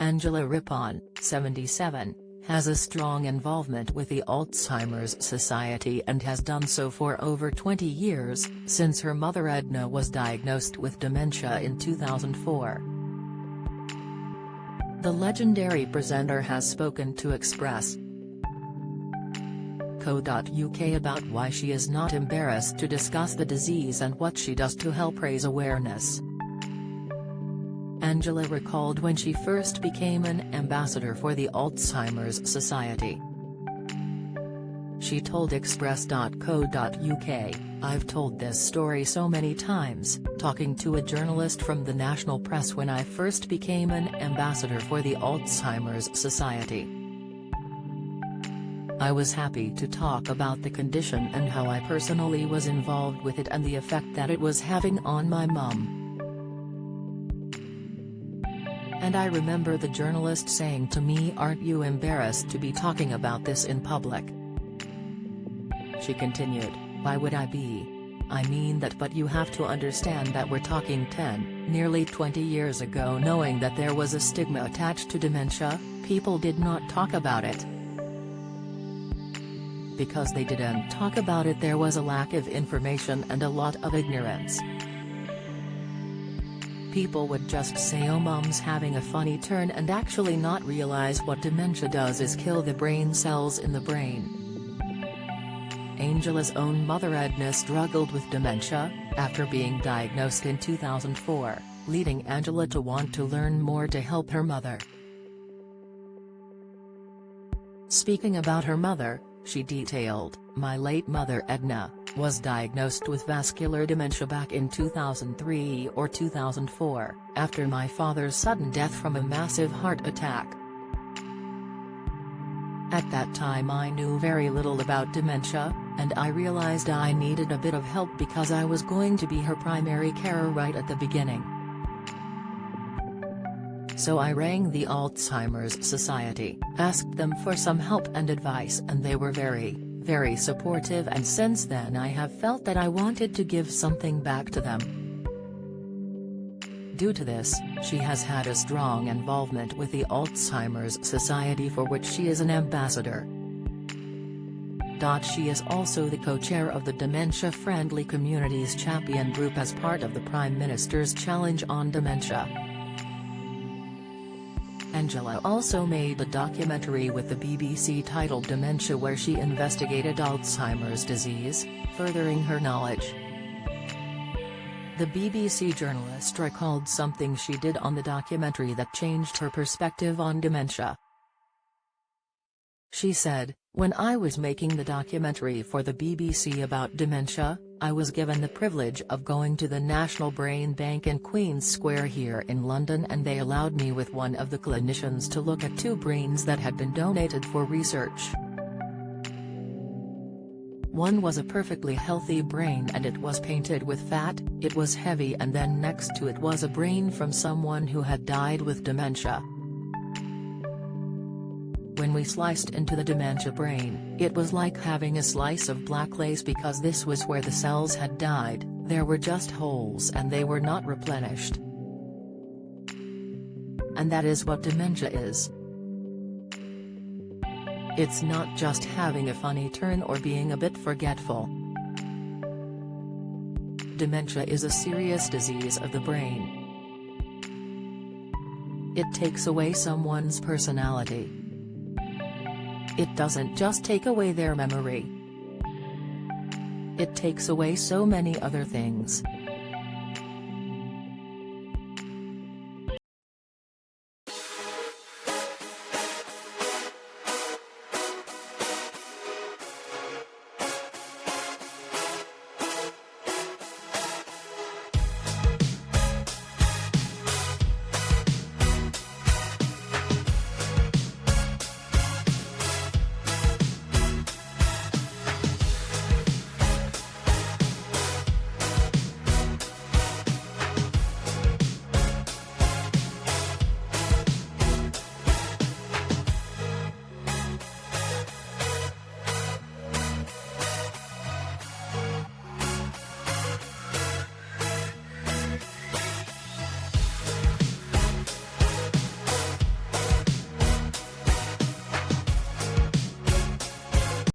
Angela Rippon, 77, has a strong involvement with the Alzheimer's Society and has done so for over 20 years, since her mother Edna was diagnosed with dementia in 2004. The legendary presenter has spoken to Express.co.uk about why she is not embarrassed to discuss the disease and what she does to help raise awareness. Angela recalled when she first became an ambassador for the Alzheimer's Society. She told Express.co.uk, "I've told this story so many times, talking to a journalist from the national press when I first became an ambassador for the Alzheimer's Society. I was happy to talk about the condition and how I personally was involved with it and the effect that it was having on my mum. And I remember the journalist saying to me, 'Aren't you embarrassed to be talking about this in public?' She continued, 'Why would I be? I mean that, but you have to understand that we're talking 10, nearly 20 years ago, knowing that there was a stigma attached to dementia. People did not talk about it. Because they didn't talk about it, there was a lack of information and a lot of ignorance. People would just say, oh, mom's having a funny turn, and actually not realize what dementia does is kill the brain cells in the brain.' Angela's own mother Edna struggled with dementia, after being diagnosed in 2004, leading Angela to want to learn more to help her mother. Speaking about her mother, she detailed, "My late mother Edna was diagnosed with vascular dementia back in 2003 or 2004, after my father's sudden death from a massive heart attack. At that time I knew very little about dementia, and I realized I needed a bit of help because I was going to be her primary carer right at the beginning. So I rang the Alzheimer's Society, asked them for some help and advice, and they were very, very supportive, and since then I have felt that I wanted to give something back to them." Due to this, she has had a strong involvement with the Alzheimer's Society, for which she is an ambassador. She is also the co-chair of the Dementia Friendly Communities Champion Group as part of the Prime Minister's Challenge on Dementia. Angela also made a documentary with the BBC titled Dementia, where she investigated Alzheimer's disease, furthering her knowledge. The BBC journalist recalled something she did on the documentary that changed her perspective on dementia. She said, "When I was making the documentary for the BBC about dementia, I was given the privilege of going to the National Brain Bank in Queen's Square here in London, and they allowed me with one of the clinicians to look at 2 brains that had been donated for research. One was a perfectly healthy brain and it was painted with fat, it was heavy, and then next to it was a brain from someone who had died with dementia. When we sliced into the dementia brain, it was like having a slice of black lace because this was where the cells had died, there were just holes and they were not replenished. And that is what dementia is. It's not just having a funny turn or being a bit forgetful. Dementia is a serious disease of the brain. It takes away someone's personality. It doesn't just take away their memory. It takes away so many other things.